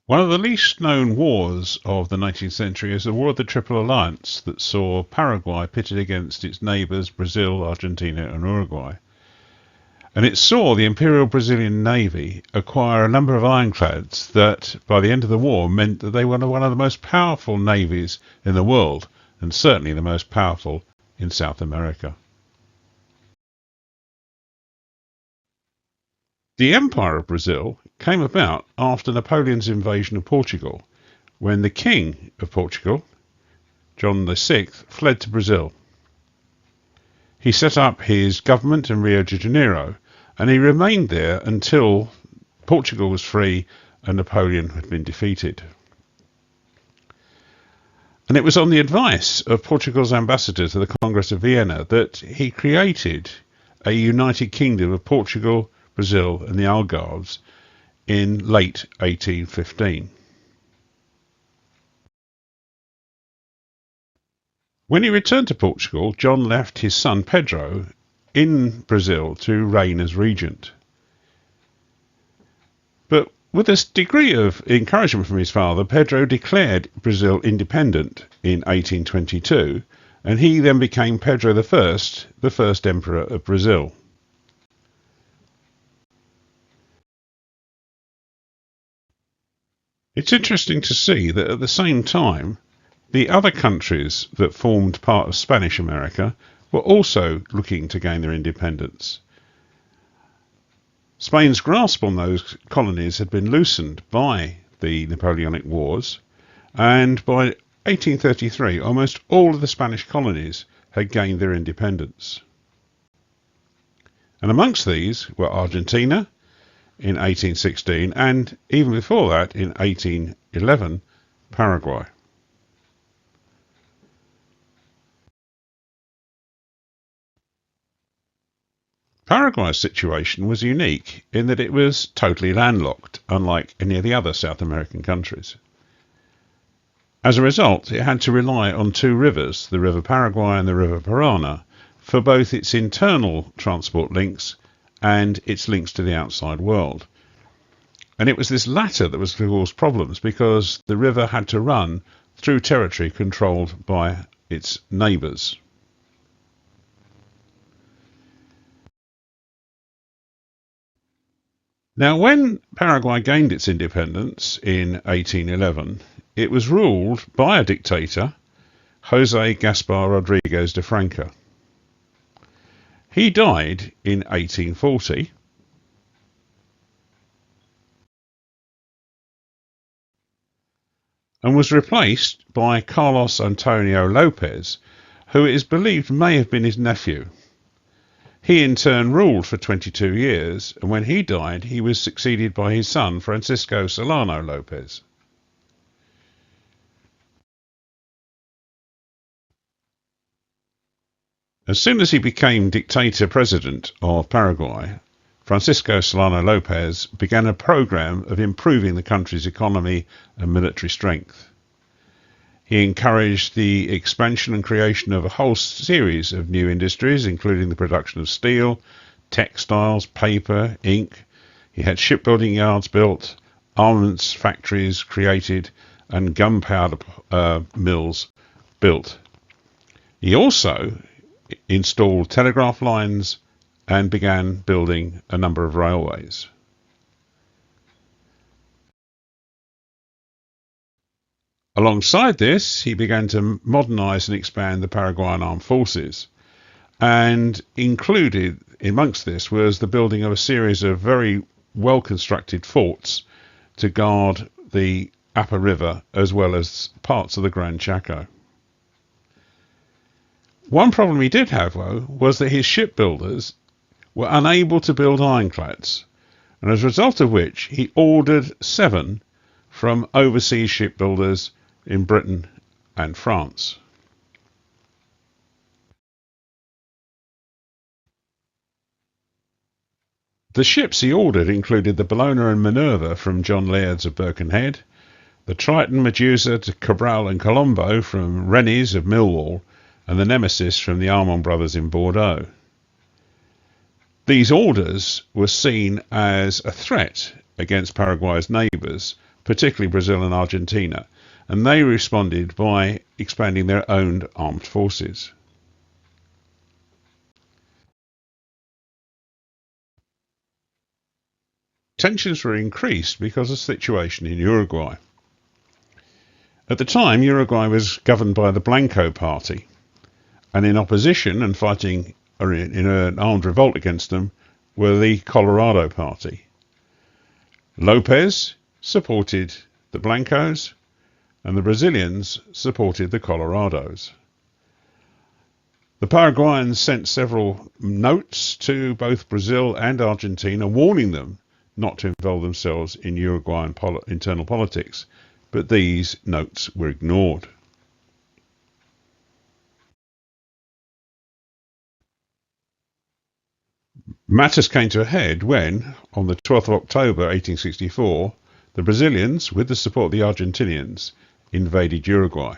One of the least known wars of the 19th century is the War of the Triple Alliance that saw Paraguay pitted against its neighbours Brazil, Argentina and Uruguay. And it saw the Imperial Brazilian Navy acquire a number of ironclads that, by the end of the war, meant that they were one of the most powerful navies in the world, and certainly the most powerful in South America. The Empire of Brazil came about after Napoleon's invasion of Portugal, when the King of Portugal, John VI, fled to Brazil. He set up his government in Rio de Janeiro, and he remained there until Portugal was free and Napoleon had been defeated. And it was on the advice of Portugal's ambassador to the Congress of Vienna that he created a united kingdom of Portugal, Brazil and the Algarves in late 1815. When he returned to Portugal, John left his son Pedro in Brazil to reign as regent. But with a degree of encouragement from his father, Pedro declared Brazil independent in 1822, and he then became Pedro I, the first emperor of Brazil. It's interesting to see that at the same time, the other countries that formed part of Spanish America were also looking to gain their independence. Spain's grasp on those colonies had been loosened by the Napoleonic Wars, and by 1833 almost all of the Spanish colonies had gained their independence. And amongst these were Argentina in 1816 and even before that in 1811 Paraguay. Paraguay's situation was unique in that it was totally landlocked, unlike any of the other South American countries. As a result, it had to rely on two rivers, the River Paraguay and the River Parana, for both its internal transport links and its links to the outside world. And it was this latter that was to cause problems because the river had to run through territory controlled by its neighbours. Now, when Paraguay gained its independence in 1811, it was ruled by a dictator, José Gaspar Rodriguez de Franca. He died in 1840, and was replaced by Carlos Antonio Lopez, who it is believed may have been his nephew. He in turn ruled for 22 years, and when he died, he was succeeded by his son, Francisco Solano Lopez. As soon as he became dictator-president of Paraguay, Francisco Solano Lopez began a program of improving the country's economy and military strength. He encouraged the expansion and creation of a whole series of new industries, including the production of steel, textiles, paper, ink. He had shipbuilding yards built, armaments factories created, and gunpowder mills built. He also installed telegraph lines and began building a number of railways. Alongside this, he began to modernise and expand the Paraguayan armed forces, and included amongst this was the building of a series of very well constructed forts to guard the upper river as well as parts of the Gran Chaco. One problem he did have, though, was that his shipbuilders were unable to build ironclads, and as a result of which he ordered 7 from overseas shipbuilders in Britain and France. The ships he ordered included the Bellona and Minerva from John Laird's of Birkenhead, the Triton, Medusa, Cabral and Colombo from Rennie's of Millwall, and the Nemesis from the Armand brothers in Bordeaux. These orders were seen as a threat against Paraguay's neighbours particularly Brazil and Argentina, and they responded by expanding their own armed forces. Tensions were increased because of the situation in Uruguay. At the time, Uruguay was governed by the Blanco Party, and in opposition and fighting in an armed revolt against them were the Colorado Party. Lopez supported the Blancos, and the Brazilians supported the Colorados. The Paraguayans sent several notes to both Brazil and Argentina warning them not to involve themselves in Uruguayan internal politics, but these notes were ignored. Matters came to a head when, on the 12th of October 1864, the Brazilians, with the support of the Argentinians, invaded Uruguay.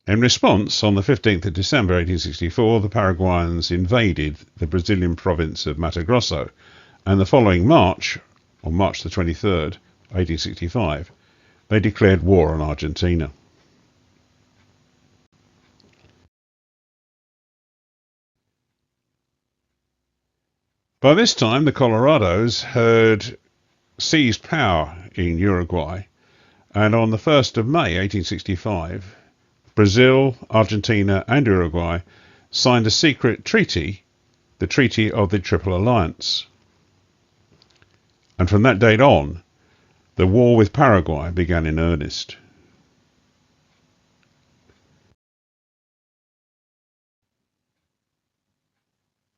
In response, on the 15th of December 1864, the Paraguayans invaded the Brazilian province of Mato Grosso, and the following March, on March the 23rd, 1865, they declared war on Argentina. By this time, the Colorados had seized power in Uruguay, and on the 1st of May 1865, Brazil, Argentina and Uruguay signed a secret treaty, the Treaty of the Triple Alliance. And from that date on, the war with Paraguay began in earnest.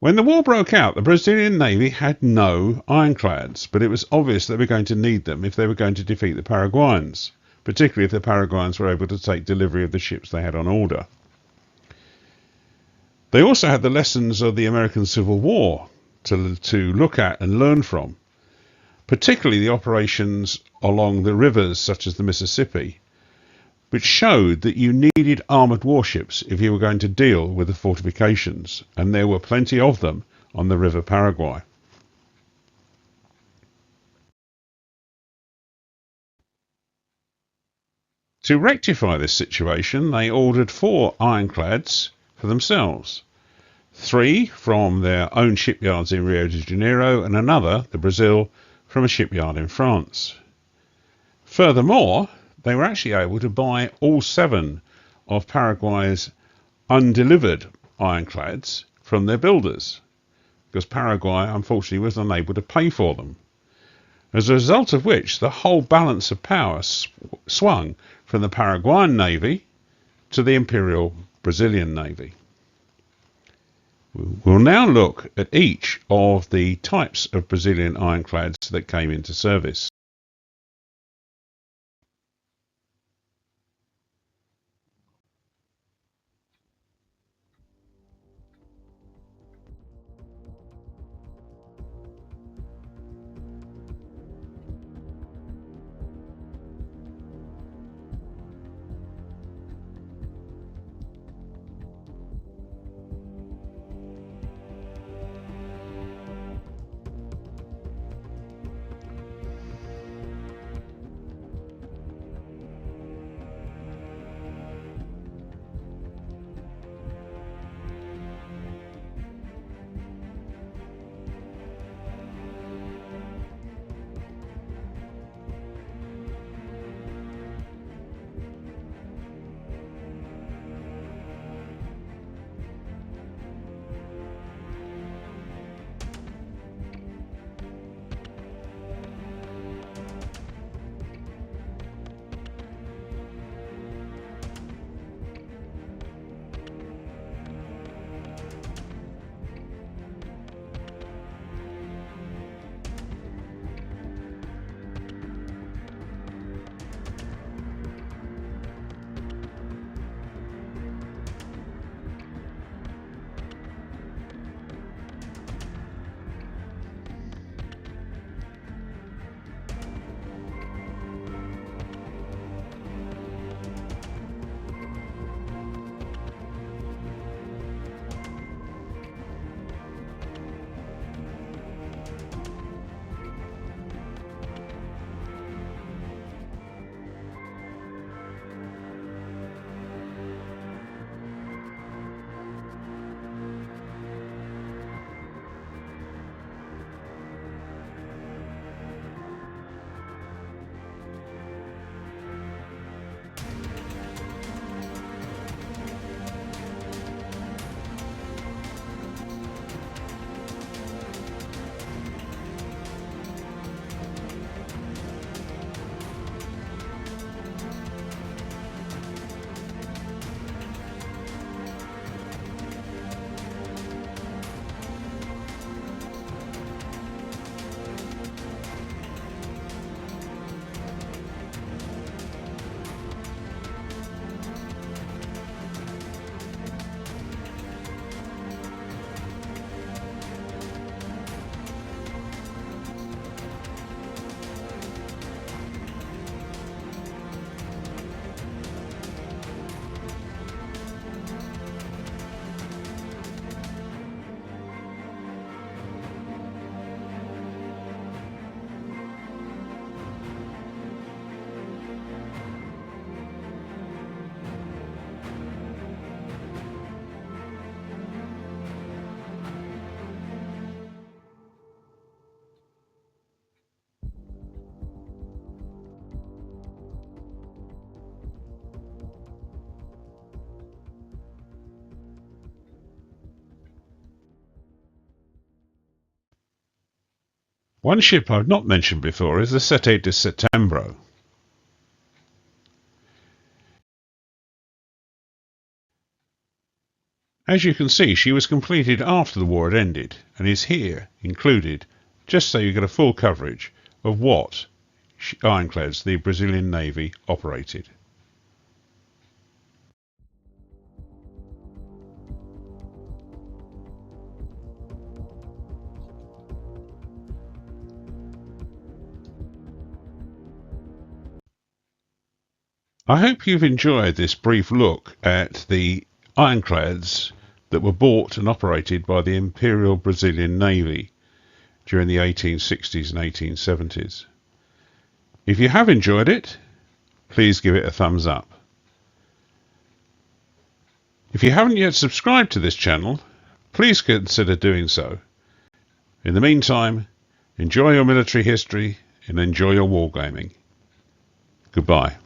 When the war broke out, the Brazilian Navy had no ironclads, but it was obvious they were going to need them if they were going to defeat the Paraguayans, particularly if the Paraguayans were able to take delivery of the ships they had on order. They also had the lessons of the American Civil War to look at and learn from, particularly the operations along the rivers such as the Mississippi, which showed that you needed armoured warships if you were going to deal with the fortifications, and there were plenty of them on the River Paraguay. To rectify this situation, they ordered 4 ironclads for themselves, 3 from their own shipyards in Rio de Janeiro, and another, the Brazil, from a shipyard in France. Furthermore, they were actually able to buy all 7 of Paraguay's undelivered ironclads from their builders, because Paraguay unfortunately was unable to pay for them. As a result of which, the whole balance of power swung from the Paraguayan Navy to the Imperial Brazilian Navy. We'll now look at each of the types of Brazilian ironclads that came into service. One ship I've not mentioned before is the Sete de Setembro. As you can see, she was completed after the war had ended and is here included, just so you get a full coverage of what ironclads the Brazilian Navy operated. I hope you've enjoyed this brief look at the ironclads that were bought and operated by the Imperial Brazilian Navy during the 1860s and 1870s. If you have enjoyed it, please give it a thumbs up. If you haven't yet subscribed to this channel, please consider doing so. In the meantime, enjoy your military history and enjoy your wargaming. Goodbye.